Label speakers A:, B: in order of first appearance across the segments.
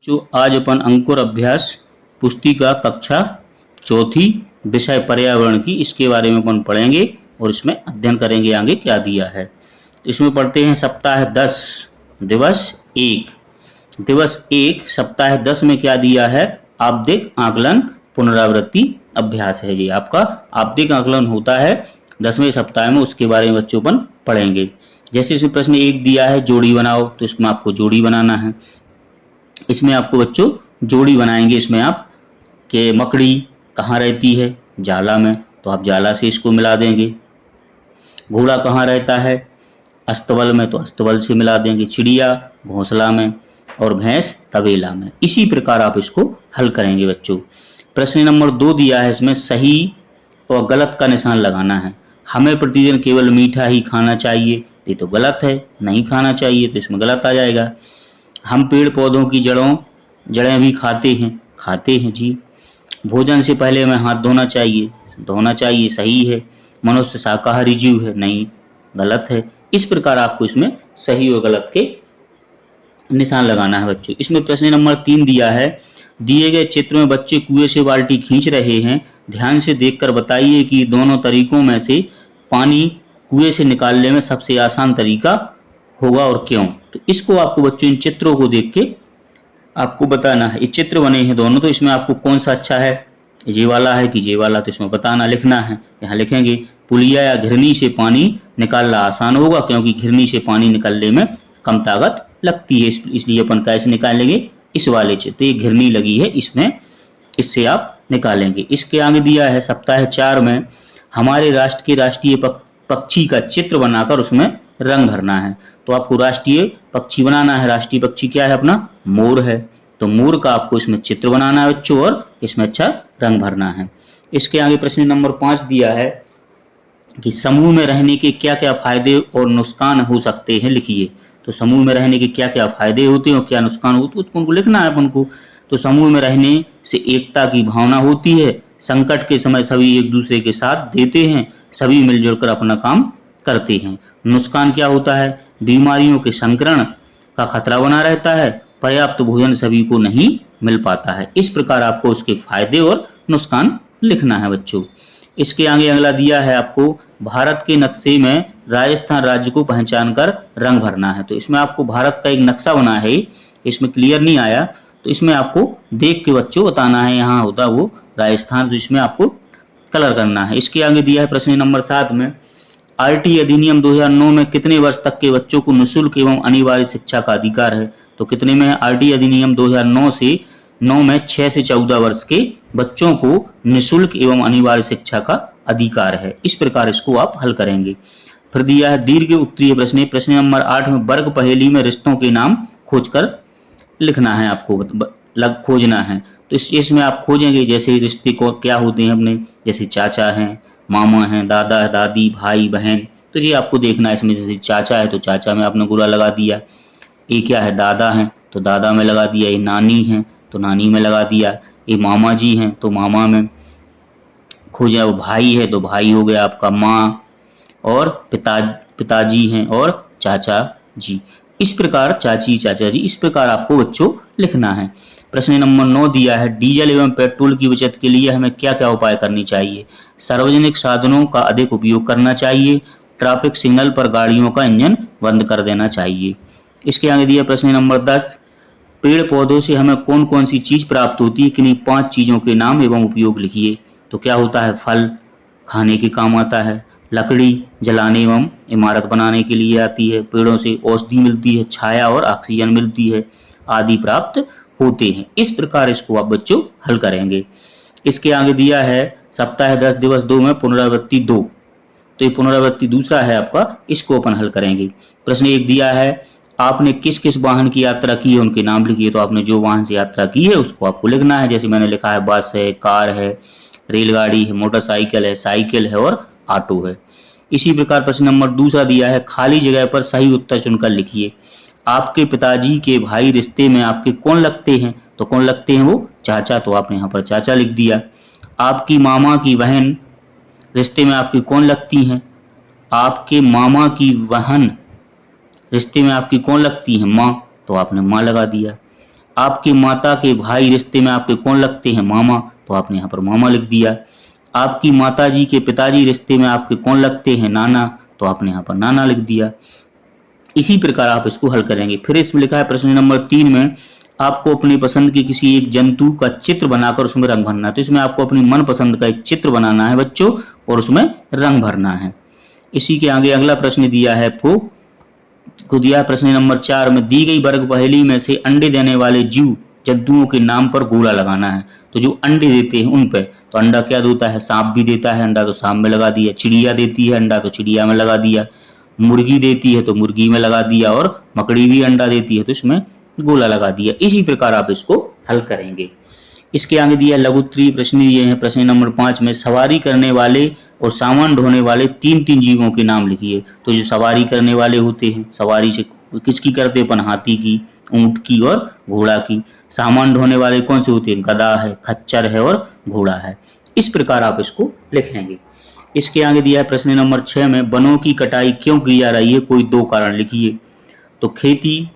A: जो आज अपन अंकुर अभ्यास पुस्तिका कक्षा चौथी विषय पर्यावरण की इसके बारे में अपन पढ़ेंगे और इसमें अध्ययन करेंगे आगे क्या दिया है। इसमें पढ़ते हैं सप्ताह 10 दिवस 1 सप्ताह 10 में क्या दिया है। आब्दिक आकलन पुनरावृत्ति अभ्यास है जी। आपका आब्दिक आकलन होता है 10वें सप्ताह में, उसके बारे में बच्चों अपन पढ़ेंगे। जैसे इसमें प्रश्न 1 दिया है जोड़ी बनाओ, तो इसमें आपको जोड़ी बनाना है। इसमें आपको बच्चों जोड़ी बनाएंगे। इसमें आप कि मकड़ी कहाँ रहती है, जाला में, तो आप जाला से इसको मिला देंगे। घोड़ा कहाँ रहता है, अस्तबल में, तो अस्तबल से मिला देंगे। चिड़िया घोंसला में और भैंस तबेला में। इसी प्रकार आप इसको हल करेंगे बच्चों। प्रश्न नंबर 2 दिया है, इसमें सही और गलत का निशान लगाना है। हमें प्रतिदिन केवल मीठा ही खाना चाहिए, ये तो गलत है। नहीं खाना चाहिए तो इसमें गलत आ जाएगा। हम पेड़ पौधों की जड़ें भी खाते हैं जी। भोजन से पहले हमें हाथ धोना चाहिए, सही है। मनुष्य शाकाहारी जीव है, नहीं, गलत है। इस प्रकार आपको इसमें सही और गलत के निशान लगाना है बच्चों। इसमें प्रश्न नंबर 3 दिया है, दिए गए चित्र में बच्चे कुएं से बाल्टी खींच रहे हैं। ध्यान से देखकर बताइए कि दोनों तरीकों में से पानी कुएं से निकालने में सबसे आसान तरीका होगा और क्यों। तो इसको आपको बच्चों इन चित्रों को देख के आपको बताना है। ये चित्र बने हैं दोनों, तो इसमें आपको कौन सा अच्छा है, ये वाला है कि ये वाला, तो इसमें बताना, लिखना है। यहाँ लिखेंगे पुलिया या घिरनी से पानी निकालना आसान होगा, क्योंकि घिरनी से पानी निकालने में कम ताकत लगती है, इसलिए अपन कैसे निकालेंगे, इस वाले चित्र, ये घिरनी लगी है इसमें, इससे आप निकालेंगे। इसके आगे दिया है सप्ताह 4 में हमारे राष्ट्र के राष्ट्रीय पक्षी का चित्र बनाकर उसमें रंग भरना है। तो आपको राष्ट्रीय पक्षी बनाना है। राष्ट्रीय पक्षी क्या है अपना, मोर है। तो मोर का आपको इसमें चित्र बनाना है बच्चों और इसमें अच्छा रंग भरना है। इसके आगे प्रश्न नंबर 5 दिया है कि समूह में रहने के क्या क्या फायदे और नुकसान हो सकते हैं, लिखिए। तो समूह में रहने के क्या क्या फायदे होते हैं और क्या नुकसान होते हैं उनको लिखना है अपन को। तो समूह में रहने से एकता की भावना होती है। संकट के समय सभी एक दूसरे के साथ देते हैं, सभी मिलजुल कर अपना काम करते हैं। नुकसान क्या होता है, बीमारियों के संक्रमण का खतरा बना रहता है, पर्याप्त भोजन सभी को नहीं मिल पाता है। इस प्रकार आपको उसके फायदे और नुकसान लिखना है बच्चों। इसके आगे अगला दिया है आपको, भारत के नक्शे में राजस्थान राज्य को पहचान कर रंग भरना है। तो इसमें आपको भारत का एक नक्शा बना है, इसमें क्लियर नहीं आया, तो इसमें आपको देख के बच्चों बताना है, यहाँ होता वो राजस्थान, तो इसमें आपको कलर करना है। इसके आगे दिया है प्रश्न नंबर 7 में, आरटी अधिनियम 2009 में कितने वर्ष तक के बच्चों को निःशुल्क एवं अनिवार्य शिक्षा का अधिकार है। तो कितने में है, आरटी अधिनियम 2009 में 6 से 14 वर्ष के बच्चों को निःशुल्क एवं अनिवार्य शिक्षा का अधिकार है। इस प्रकार इसको आप हल करेंगे। फिर दिया है दीर्घ उत्तरीय प्रश्न नंबर 8 में वर्ग पहेली में रिश्तों के नाम खोजकर लिखना है, आपको खोजना है। तो इसमें आप खोजेंगे जैसे रिश्ते को क्या होते हैं अपने, जैसे चाचा हैं, मामा हैं, दादा दादी, भाई बहन, तो ये आपको देखना है। इसमें जैसे चाचा है तो चाचा में आपने गुरा लगा दिया, ये क्या है, दादा है तो दादा में लगा दिया, ये नानी है तो नानी में लगा दिया, ये मामा जी हैं तो मामा में खोजा, वो भाई है तो भाई हो गया आपका माँ, और पिताजी हैं और चाचा जी। इस प्रकार चाची चाचा जी, इस प्रकार आपको बच्चों लिखना है। प्रश्न नंबर 9 दिया है, डीजल एवं पेट्रोल की बचत के लिए हमें क्या क्या उपाय करने चाहिए। सार्वजनिक साधनों का अधिक उपयोग करना चाहिए, ट्रैफिक सिग्नल पर गाड़ियों का इंजन बंद कर देना चाहिए। इसके आगे दिया प्रश्न नंबर 10, पेड़ पौधों से हमें कौन कौन सी चीज प्राप्त होती है, किन्हीं 5 चीजों के नाम एवं उपयोग लिखिए। तो क्या होता है, फल खाने के काम आता है, लकड़ी जलाने एवं इमारत बनाने के लिए आती है, पेड़ों से औषधि मिलती है, छाया और ऑक्सीजन मिलती है आदि प्राप्त होते हैं। इस प्रकार इसको आप बच्चों हल करेंगे। इसके आगे दिया है सप्ताह 10 दिवस 2 में पुनरावृत्ति 2, तो ये पुनरावृत्ति दूसरा है आपका, इसको अपन हल करेंगे। प्रश्न 1 दिया है, आपने किस किस वाहन की यात्रा की है उनके नाम लिखिए। तो आपने जो वाहन से यात्रा की है उसको आपको लिखना है। जैसे मैंने लिखा है बस है, कार है, रेलगाड़ी है, मोटरसाइकिल है, साइकिल है और ऑटो है। इसी प्रकार प्रश्न नंबर दूसरा दिया है, खाली जगह पर सही उत्तर चुनकर लिखिए। आपके पिताजी के भाई रिश्ते में आपके कौन लगते हैं, तो कौन लगते हैं, वो चाचा, तो आपने यहाँ पर चाचा लिख दिया। आपकी मामा की बहन रिश्ते में आपकी कौन लगती हैं, आपके मामा की बहन रिश्ते में आपकी कौन लगती है, माँ, तो आपने माँ लगा दिया। आपकी माता के भाई रिश्ते में आपके कौन लगते हैं? मामा, तो आपने यहाँ पर मामा लिख दिया। आपकी माताजी के पिताजी रिश्ते में आपके कौन लगते हैं? नाना, तो आपने यहाँ पर नाना लिख दिया। इसी प्रकार आप इसको हल करेंगे। फिर इसमें लिखा है प्रश्न नंबर 3 में, आपको अपनी पसंद के किसी एक जंतु का चित्र बनाकर उसमें रंग भरना है। तो इसमें आपको अपनी मन पसंद का एक चित्र बनाना है बच्चों और उसमें रंग भरना है। इसी के आगे अगला प्रश्न दिया है को दिया है प्रश्न नंबर 4 में, दी गई वर्ग पहेली में से अंडे देने वाले जीव जंतुओं के नाम पर गोला लगाना है। तो जो अंडे देते हैं उन पे, तो अंडा क्या देता है? सांप भी देता है अंडा, तो सांप में लगा दिया। चिड़िया देती है अंडा, तो चिड़िया में लगा दिया। मुर्गी देती है तो मुर्गी में लगा दिया, और मकड़ी भी अंडा देती है तो इसमें गोला लगा दिया। इसी प्रकार आप इसको हल करेंगे। इसके आगे दिया लघु उत्तरीय प्रश्न दिए हैं। प्रश्न नंबर 5 में, सवारी करने वाले और सामान ढोने वाले तीन तीन जीवों के नाम लिखिए। तो जो सवारी करने वाले होते हैं, सवारी से किसकी करते हैं अपन? हाथी की, ऊंट की और घोड़ा की। सामान ढोने वाले कौन से होते हैं? गधा है, खच्चर है और घोड़ा है। इस प्रकार आप इसको लिखेंगे। इसके आगे दिया है प्रश्न नंबर 6 में, वनों की कटाई क्यों की जा रही है? कोई दो कारण लिखिए। तो खेती,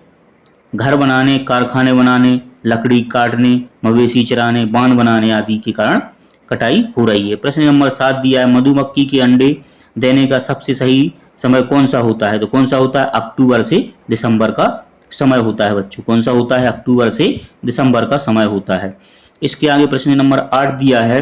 A: घर बनाने, कारखाने बनाने, लकड़ी काटने, मवेशी चराने, बांध बनाने आदि के कारण कटाई हो रही है। प्रश्न नंबर 7 दिया है, मधुमक्खी के अंडे देने का सबसे सही समय कौन सा होता है? तो कौन सा होता है? अक्टूबर से दिसंबर का समय होता है बच्चों। कौन सा होता है? अक्टूबर से दिसंबर का समय होता है। इसके आगे प्रश्न नंबर 8 दिया है,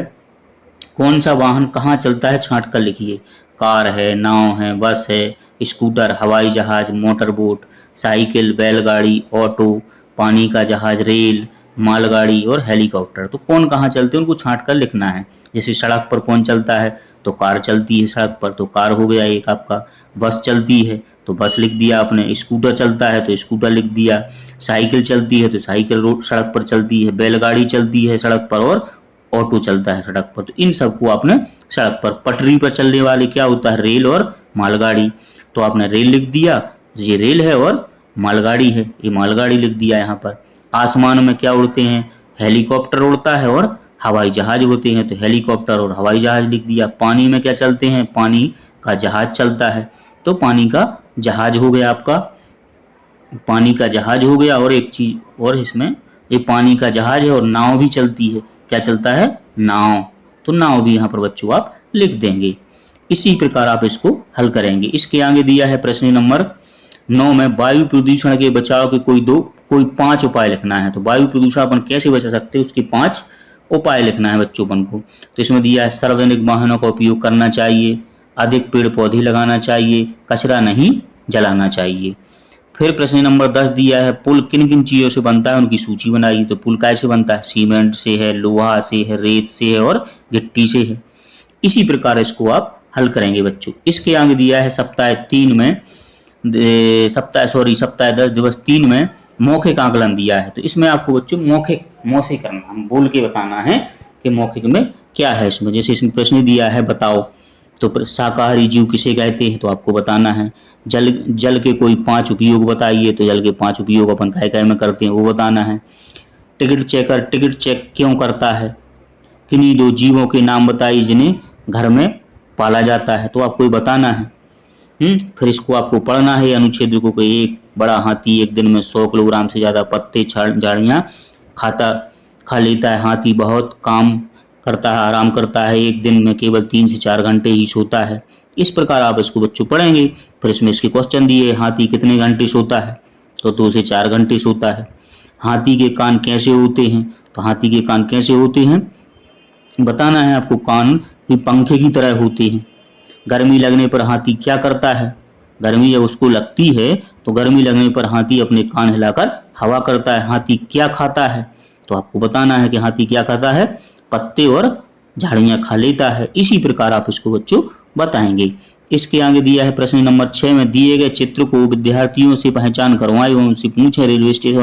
A: कौन सा वाहन कहाँ चलता है? छांट कर लिखिए। कार है, नाव है, बस है, स्कूटर, हवाई जहाज, मोटर बोट, साइकिल, बैलगाड़ी, ऑटो, पानी का जहाज, रेल, मालगाड़ी और हेलीकॉप्टर। तो कौन कहाँ चलते हैं उनको छांट कर लिखना है। जैसे सड़क पर कौन चलता है? तो कार चलती है सड़क पर, तो कार हो गया एक आपका। बस चलती है तो बस लिख दिया आपने। स्कूटर चलता है तो स्कूटर लिख दिया। साइकिल चलती है तो साइकिल रोड सड़क पर चलती है। बैलगाड़ी चलती है सड़क पर और ऑटो चलता है सड़क पर। तो इन सबको आपने सड़क पर, पटरी पर चलने वाले क्या होता है? रेल और मालगाड़ी। तो आपने रेल लिख दिया, ये रेल है और मालगाड़ी है, ये मालगाड़ी लिख दिया यहाँ पर। आसमान में क्या उड़ते हैं? हेलीकॉप्टर उड़ता है और हवाई जहाज उड़ते हैं, तो हेलीकॉप्टर और हवाई जहाज लिख दिया। पानी में क्या चलते हैं? पानी का जहाज चलता है, तो पानी का जहाज हो गया आपका। पानी का जहाज हो गया। और एक चीज और इसमें, ये पानी का जहाज है और नाव भी चलती है। क्या चलता है? नाव। तो नाव भी यहाँ पर बच्चों आप लिख देंगे। इसी प्रकार आप इसको हल करेंगे। इसके आगे दिया है प्रश्न नंबर 9 में, वायु प्रदूषण के बचाव के कोई 5 उपाय लिखना है। तो वायु प्रदूषण अपन कैसे बचा सकते हैं उसके 5 उपाय लिखना है बच्चों अपन को। तो इसमें दिया है, सार्वजनिक वाहनों का उपयोग करना चाहिए, अधिक पेड़ पौधे लगाना चाहिए, कचरा नहीं जलाना चाहिए। फिर प्रश्न नंबर 10 दिया है, पुल किन किन चीजों से बनता है उनकी सूची बनाइए। तो पुल कैसे बनता है? सीमेंट से है, लोहा से है, रेत से है और गिट्टी से है। इसी प्रकार इसको आप हल करेंगे बच्चों। इसके आगे दिया है सप्ताह 10 दिवस 3 में मौखिक आकलन दिया है। तो इसमें आपको बच्चों मौखिक करना, हम बोल के बताना है कि मौखिक में क्या है। इसमें जैसे इसमें प्रश्न दिया है, बताओ तो शाकाहारी जीव किसे कहते हैं? तो आपको बताना है। जल के कोई 5 उपयोग बताइए। तो जल के 5 उपयोग अपन काय में करते हैं वो बताना है। टिकट चेकर टिकट चेक क्यों करता है? किन्हीं 2 जीवों के नाम बताइए जिन्हें घर में पाला जाता है। तो आपको ये बताना है। फिर इसको आपको पढ़ना है अनुच्छेद को, एक बड़ा हाथी एक दिन में 100 किलोग्राम से ज्यादा पत्ते झाड़ियाँ खा लेता है। हाथी बहुत काम करता है, आराम करता है, एक दिन में केवल 3 से 4 घंटे ही सोता है। इस प्रकार आप इसको बच्चों पढ़ेंगे। फिर इसमें इसके क्वेश्चन दिए, हाथी कितने घंटे सोता है? तो 2 से 4 घंटे सोता है। हाथी के कान कैसे होते हैं? तो हाथी के कान कैसे होते हैं बताना है आपको। कान भी पंखे की तरह होते हैं। गर्मी लगने पर हाथी क्या करता है? गर्मी जब उसको लगती है तो गर्मी लगने पर हाथी अपने कान हिलाकर हवा करता है। हाथी क्या खाता है? तो आपको बताना है कि हाथी क्या खाता है? पत्ते और झाड़ियाँ खा लेता है। इसी प्रकार आप इसको बच्चों बताएंगे। इसके आगे दिया है प्रश्न नंबर 6 में, दिए गए चित्र को विद्यार्थियों से पहचान करवाएं एवं उनसे पूछें रेलवे स्टेशन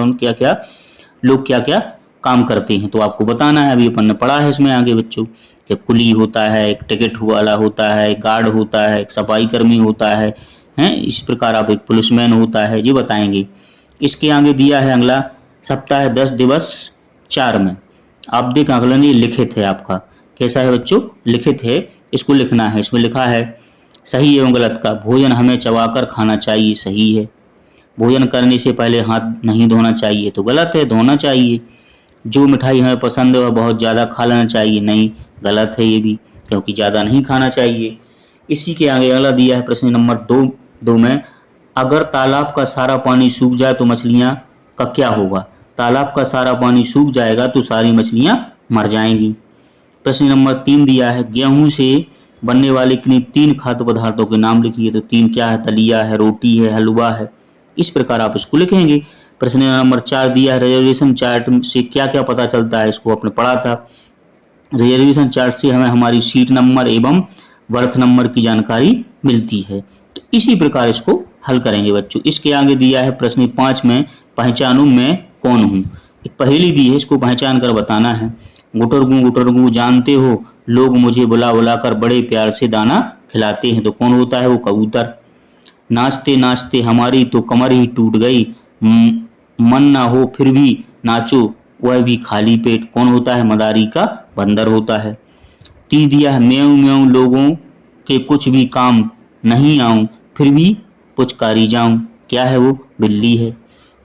A: लोग क्या क्या काम करते हैं। तो आपको बताना है, अभी अपन ने पढ़ा है इसमें आगे बच्चों, कि कुली होता है, एक टिकट वाला होता है, एक गार्ड होता है, एक सफाई कर्मी होता है, इस प्रकार आप एक पुलिसमैन होता है, ये बताएंगे। इसके आगे दिया है अगला, सप्ताह 10 दिवस 4 में आपदिक आकलन ये लिखित है आपका। कैसा है बच्चों? लिखित है, इसको लिखना है। इसमें लिखा है सही एवं गलत का, भोजन हमें चबाकर खाना चाहिए, सही है। भोजन करने से पहले हाथ नहीं धोना चाहिए, तो गलत है, धोना चाहिए। जो मिठाई हमें पसंद है वह बहुत ज़्यादा खा लेना चाहिए, नहीं, गलत है ये भी, क्योंकि ज़्यादा नहीं खाना चाहिए। इसी के आगे अगला दिया है प्रश्न नंबर 2 में, अगर तालाब का सारा पानी सूख जाए तो मछलियाँ का क्या होगा? तालाब का सारा पानी सूख जाएगा तो सारी मछलियाँ मर जाएंगी। प्रश्न नंबर 3 दिया है, गेहूं से बनने वाले किन्हीं 3 खाद्य पदार्थों के नाम लिखिए। तो 3 क्या है? दलिया है, रोटी है, हलवा है। इस प्रकार आप इसको लिखेंगे। प्रश्न नंबर 4 दिया है, रिजर्वेशन चार्ट से क्या क्या पता चलता है? इसको आपने पढ़ा था। रिजर्वेशन चार्ट से हमें हमारी सीट नंबर एवं बर्थ नंबर की जानकारी मिलती है। तो इसी प्रकार इसको हल करेंगे बच्चों। इसके आगे दिया है प्रश्न 5 में, पहचानूं मैं कौन हूँ। एक पहेली दी है, इसको पहचान कर बताना है। गुटरगू जानते हो, लोग मुझे बुला बुला कर बड़े प्यार से दाना खिलाते हैं। तो कौन होता है? वो कबूतर। नाचते नाचते हमारी तो कमर ही टूट गई, मन ना हो फिर भी नाचो, वह भी खाली पेट। कौन होता है? मदारी का बंदर होता है। 30 दिया है, म्याऊं म्याऊं लोगों के कुछ भी काम नहीं आऊं, फिर भी पुचकारी जाऊं। क्या है? वो बिल्ली है।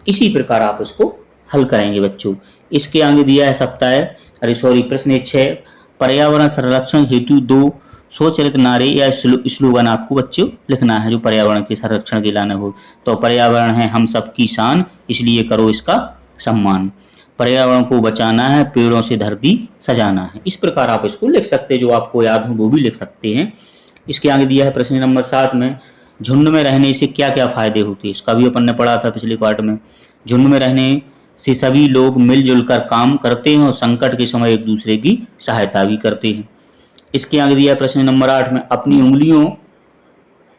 A: इसी प्रकार आप इसको हल करेंगे बच्चों। इसके आगे दिया है प्रश्न 6, पर्यावरण संरक्षण हेतु 2 स्वचलित नारे या स्लोगन आपको बच्चों लिखना है जो पर्यावरण के संरक्षण के लाने हो। तो पर्यावरण है हम सबकी शान, इसलिए करो इसका सम्मान। पर्यावरण को बचाना है, पेड़ों से धरती सजाना है। इस प्रकार आप इसको लिख सकते हैं, जो आपको याद हो वो भी लिख सकते हैं। इसके आगे दिया है प्रश्न नंबर 7 में, झुंड में रहने से क्या क्या फायदे होते हैं? इसका भी अपन ने पढ़ा था पिछले पार्ट में। झुंड में रहने से सभी लोग मिलजुल कर काम करते हैं और संकट के समय एक दूसरे की सहायता भी करते हैं। इसके आगे दिया है प्रश्न नंबर 8 में, अपनी उंगलियों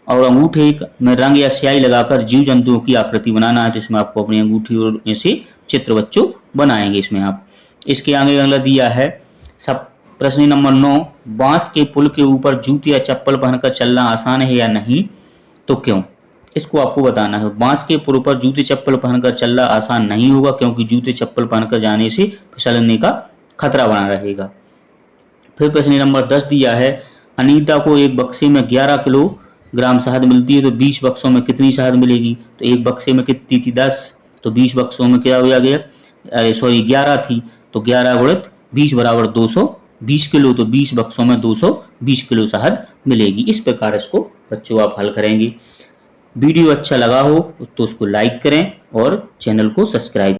A: और अंगूठे में रंग या स्याही लगाकर जीव जंतुओं की आकृति बनाना है। तो इसमें आपको अपनी अंगूठी और ऐसे चित्र बच्चों बनाएंगे इसमें आप। इसके आगे अगला दिया है सब प्रश्न नंबर 9, बांस के पुल के ऊपर जूते या चप्पल पहनकर चलना आसान है या नहीं, तो क्यों? इसको आपको बताना है। बांस के पुल पर जूते चप्पल पहनकर चलना आसान नहीं होगा, क्योंकि जूते चप्पल पहनकर जाने से फिसलने का खतरा बना रहेगा। फिर प्रश्न नंबर 10 दिया है, अनीता को एक बक्से में 11 किलोग्राम शहद मिलती है, तो 20 बक्सों में कितनी शहद मिलेगी? तो एक बक्से में कितनी थी? 10, तो 20 बक्सों में क्या हो गया? 11 थी, तो 11 गुणित 20 बराबर 220 किलो, तो 20 बक्सों में 220 किलो शहद मिलेगी। इस प्रकार इसको बच्चों आप हल करेंगे। वीडियो अच्छा लगा हो तो उसको लाइक करें और चैनल को सब्सक्राइब